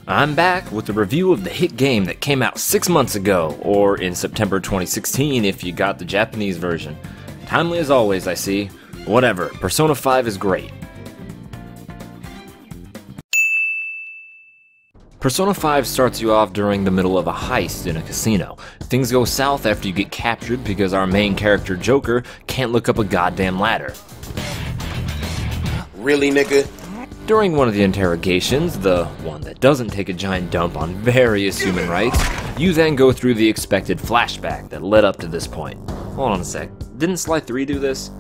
I'm back with a review of the hit game that came out 6 months ago, or in September 2016 if you got the Japanese version. Timely as always, I see. Whatever, Persona 5 is great. Persona 5 starts you off during the middle of a heist in a casino. Things go south after you get captured because our main character, Joker, can't look up a goddamn ladder. Really, nigga? During one of the interrogations, the one that doesn't take a giant dump on various human rights, you then go through the expected flashback that led up to this point. Hold on a sec, didn't Sly 3 do this?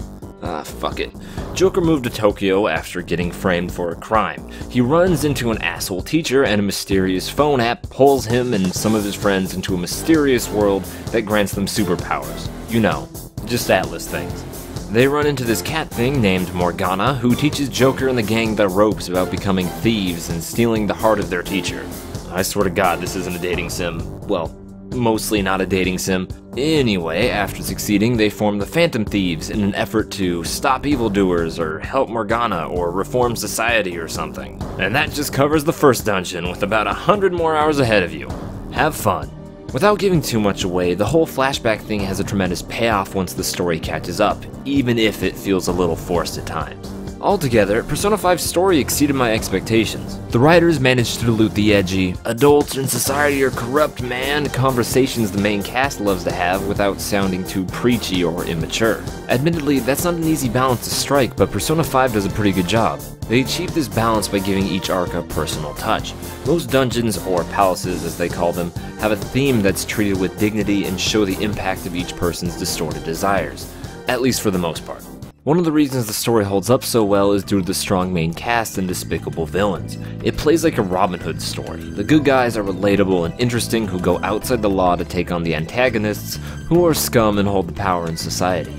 Fuck it. Joker moved to Tokyo after getting framed for a crime. He runs into an asshole teacher and a mysterious phone app pulls him and some of his friends into a mysterious world that grants them superpowers. You know, just Atlas things. They run into this cat thing named Morgana, who teaches Joker and the gang the ropes about becoming thieves and stealing the heart of their teacher. I swear to God, this isn't a dating sim. Well, mostly not a dating sim. Anyway, after succeeding, they form the Phantom Thieves in an effort to stop evildoers or help Morgana or reform society or something. And that just covers the first dungeon with about 100 more hours ahead of you. Have fun. Without giving too much away, the whole flashback thing has a tremendous payoff once the story catches up, even if it feels a little forced at times. Altogether, Persona 5's story exceeded my expectations. The writers managed to dilute the edgy, adults in society are corrupt, man, conversations the main cast loves to have without sounding too preachy or immature. Admittedly, that's not an easy balance to strike, but Persona 5 does a pretty good job. They achieve this balance by giving each arc a personal touch. Most dungeons, or palaces as they call them, have a theme that's treated with dignity and show the impact of each person's distorted desires. At least for the most part. One of the reasons the story holds up so well is due to the strong main cast and despicable villains. It plays like a Robin Hood story. The good guys are relatable and interesting who go outside the law to take on the antagonists, who are scum and hold the power in society.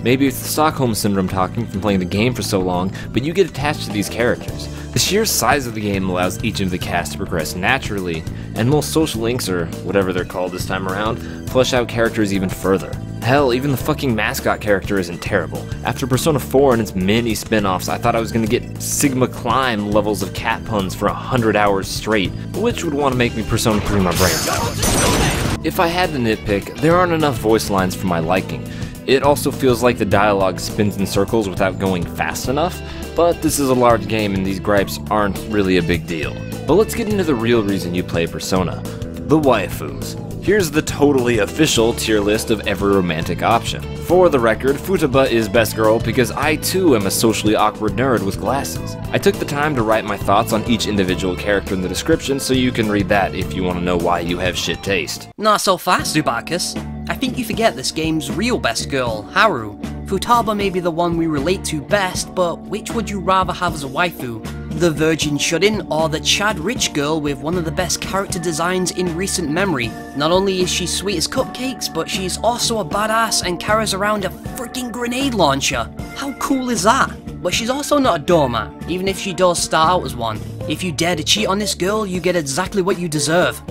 Maybe it's the Stockholm Syndrome talking from playing the game for so long, but you get attached to these characters. The sheer size of the game allows each of the cast to progress naturally, and most social links, or whatever they're called this time around, flesh out characters even further. Hell, even the fucking mascot character isn't terrible. After Persona 4 and its mini spin-offs, I thought I was gonna get Sigma Climb levels of cat puns for 100 hours straight, which would want to make me Persona 3 my brain. If I had to nitpick, there aren't enough voice lines for my liking. It also feels like the dialogue spins in circles without going fast enough, but this is a large game and these gripes aren't really a big deal. But let's get into the real reason you play Persona, the waifus. Here's the totally official tier list of every romantic option. For the record, Futaba is best girl because I too am a socially awkward nerd with glasses. I took the time to write my thoughts on each individual character in the description so you can read that if you want to know why you have shit taste. Not so fast, Zubatticus. I think you forget this game's real best girl, Haru. Futaba may be the one we relate to best, but which would you rather have as a waifu? The virgin shut-in or the Chad rich girl with one of the best character designs in recent memory? Not only is she sweet as cupcakes, but she's also a badass and carries around a freaking grenade launcher. How cool is that? But she's also not a doormat, even if she does start out as one. If you dare to cheat on this girl, you get exactly what you deserve.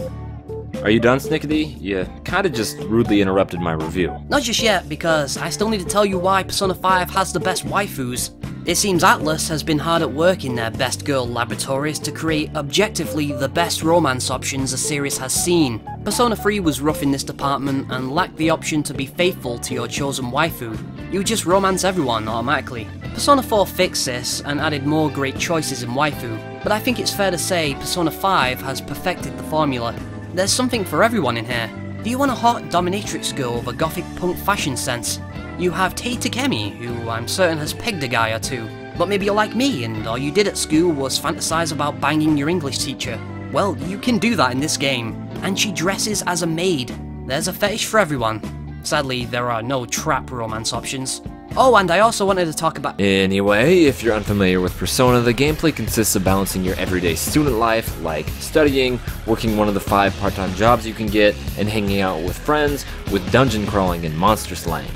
Are you done, Snickety? You kinda just rudely interrupted my review. Not just yet, because I still need to tell you why Persona 5 has the best waifus. It seems Atlus has been hard at work in their best girl laboratories to create objectively the best romance options the series has seen. Persona 3 was rough in this department and lacked the option to be faithful to your chosen waifu. You just romance everyone automatically. Persona 4 fixed this and added more great choices in waifu, but I think it's fair to say Persona 5 has perfected the formula. There's something for everyone in here. Do you want a hot dominatrix girl with a gothic punk fashion sense? You have Tei Takemi, who I'm certain has pegged a guy or two. But maybe you're like me and all you did at school was fantasize about banging your English teacher. Well, you can do that in this game. And she dresses as a maid. There's a fetish for everyone. Sadly, there are no trap romance options. Oh, and I also wanted to talk about— Anyway, if you're unfamiliar with Persona, the gameplay consists of balancing your everyday student life, like studying, working one of the 5 part-time jobs you can get, and hanging out with friends, with dungeon crawling and monster slaying.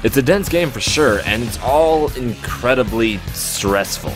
It's a dense game for sure, and it's all incredibly stressful.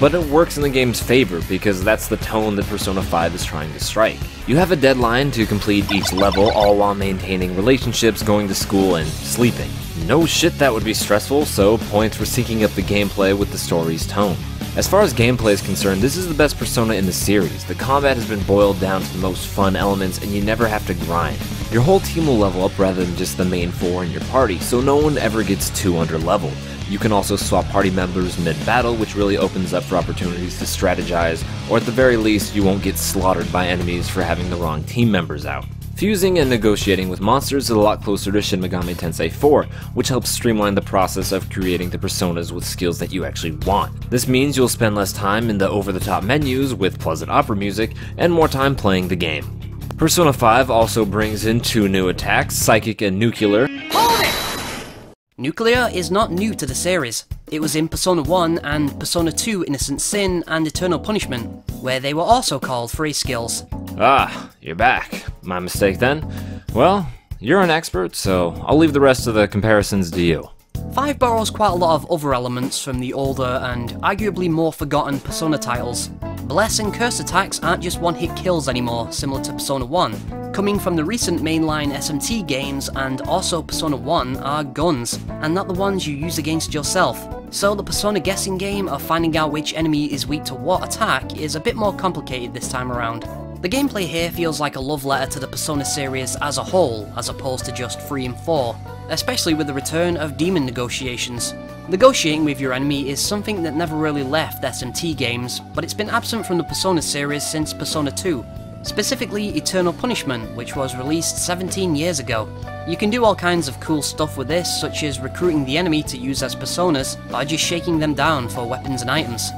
But it works in the game's favor because that's the tone that Persona 5 is trying to strike. You have a deadline to complete each level, all while maintaining relationships, going to school, and sleeping. No shit, that would be stressful, so points for syncing up the gameplay with the story's tone. As far as gameplay is concerned, this is the best Persona in the series. The combat has been boiled down to the most fun elements, and you never have to grind. Your whole team will level up rather than just the main 4 in your party, so no one ever gets too under-leveled. You can also swap party members mid-battle, which really opens up for opportunities to strategize, or at the very least, you won't get slaughtered by enemies for having the wrong team members out. Fusing and negotiating with monsters is a lot closer to Shin Megami Tensei 4, which helps streamline the process of creating the personas with skills that you actually want. This means you'll spend less time in the over-the-top menus with pleasant opera music, and more time playing the game. Persona 5 also brings in 2 new attacks, Psychic and Nuclear. Hold it! Nuclear is not new to the series. It was in Persona 1 and Persona 2 Innocent Sin and Eternal Punishment, where they were also called free skills. Ah, you're back. My mistake then? Well, you're an expert, so I'll leave the rest of the comparisons to you. 5 borrows quite a lot of other elements from the older and arguably more forgotten Persona titles. Bless and Curse attacks aren't just one-hit kills anymore, similar to Persona 1. Coming from the recent mainline SMT games and also Persona 1 are guns, and not the ones you use against yourself. So the Persona guessing game of finding out which enemy is weak to what attack is a bit more complicated this time around. The gameplay here feels like a love letter to the Persona series as a whole, as opposed to just 3 and 4, especially with the return of demon negotiations. Negotiating with your enemy is something that never really left SMT games, but it's been absent from the Persona series since Persona 2, specifically Eternal Punishment, which was released 17 years ago. You can do all kinds of cool stuff with this, such as recruiting the enemy to use as personas, by just shaking them down for weapons and items.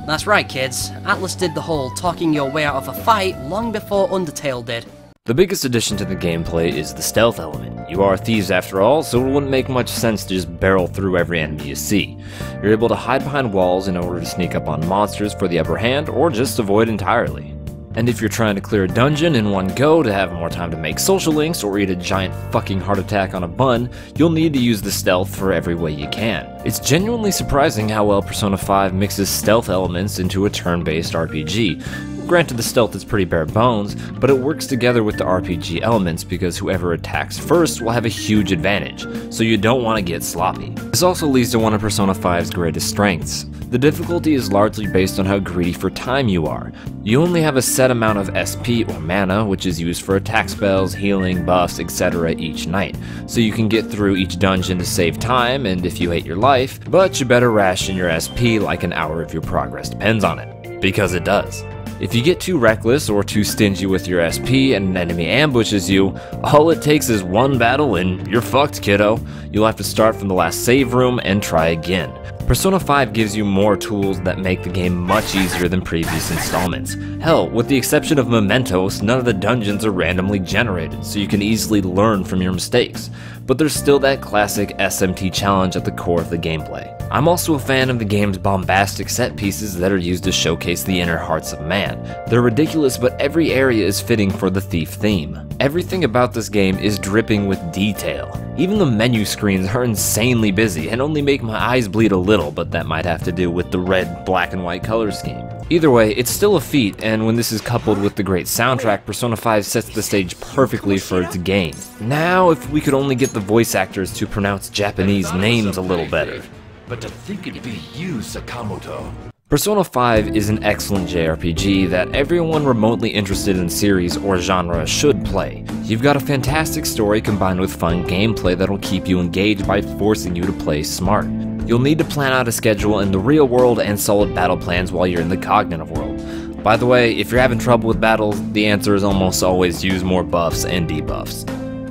That's right kids, Atlus did the whole talking your way out of a fight long before Undertale did. The biggest addition to the gameplay is the stealth element. You are thieves after all, so it wouldn't make much sense to just barrel through every enemy you see. You're able to hide behind walls in order to sneak up on monsters for the upper hand, or just avoid entirely. And if you're trying to clear a dungeon in one go to have more time to make social links or eat a giant fucking heart attack on a bun, you'll need to use the stealth for every way you can. It's genuinely surprising how well Persona 5 mixes stealth elements into a turn-based RPG. Granted, the stealth is pretty bare bones, but it works together with the RPG elements because whoever attacks first will have a huge advantage, so you don't want to get sloppy. This also leads to one of Persona 5's greatest strengths. The difficulty is largely based on how greedy for time you are. You only have a set amount of SP or mana, which is used for attack spells, healing, buffs, etc. each night, so you can get through each dungeon to save time and if you hate your life, but you better ration your SP like an hour of your progress depends on it, because it does. If you get too reckless or too stingy with your SP and an enemy ambushes you, all it takes is one battle and you're fucked, kiddo. You'll have to start from the last save room and try again. Persona 5 gives you more tools that make the game much easier than previous installments. Hell, with the exception of Mementos, none of the dungeons are randomly generated, so you can easily learn from your mistakes. But there's still that classic SMT challenge at the core of the gameplay. I'm also a fan of the game's bombastic set pieces that are used to showcase the inner hearts of man. They're ridiculous, but every area is fitting for the thief theme. Everything about this game is dripping with detail. Even the menu screens are insanely busy and only make my eyes bleed a little, but that might have to do with the red, black, and white color scheme. Either way, it's still a feat, and when this is coupled with the great soundtrack, Persona 5 sets the stage perfectly for its game. Now, if we could only get the voice actors to pronounce Japanese names a little better. But to think it'd be you, Sakamoto. Persona 5 is an excellent JRPG that everyone remotely interested in series or genre should play. You've got a fantastic story combined with fun gameplay that'll keep you engaged by forcing you to play smart. You'll need to plan out a schedule in the real world and solid battle plans while you're in the cognitive world. By the way, if you're having trouble with battles, the answer is almost always use more buffs and debuffs.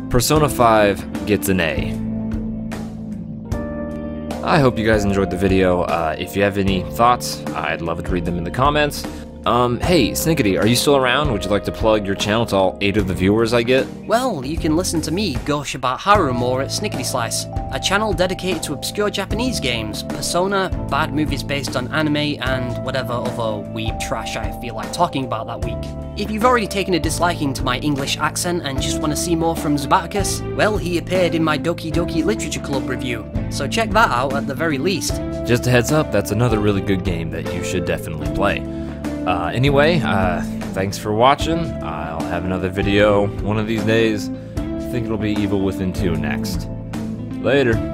Persona 5 gets an A. I hope you guys enjoyed the video. If you have any thoughts, I'd love to read them in the comments. Hey, Snickety, are you still around? Would you like to plug your channel to all 8 of the viewers I get? Well, you can listen to me gush about Haru more at SnicketySlice, a channel dedicated to obscure Japanese games, Persona, bad movies based on anime, and whatever other weeb trash I feel like talking about that week. If you've already taken a disliking to my English accent and just want to see more from Zubatticus, well, he appeared in my Doki Doki Literature Club review, so check that out at the very least. Just a heads up, that's another really good game that you should definitely play. Anyway, thanks for watching. I'll have another video one of these days. I think it'll be Evil Within 2 next. Later.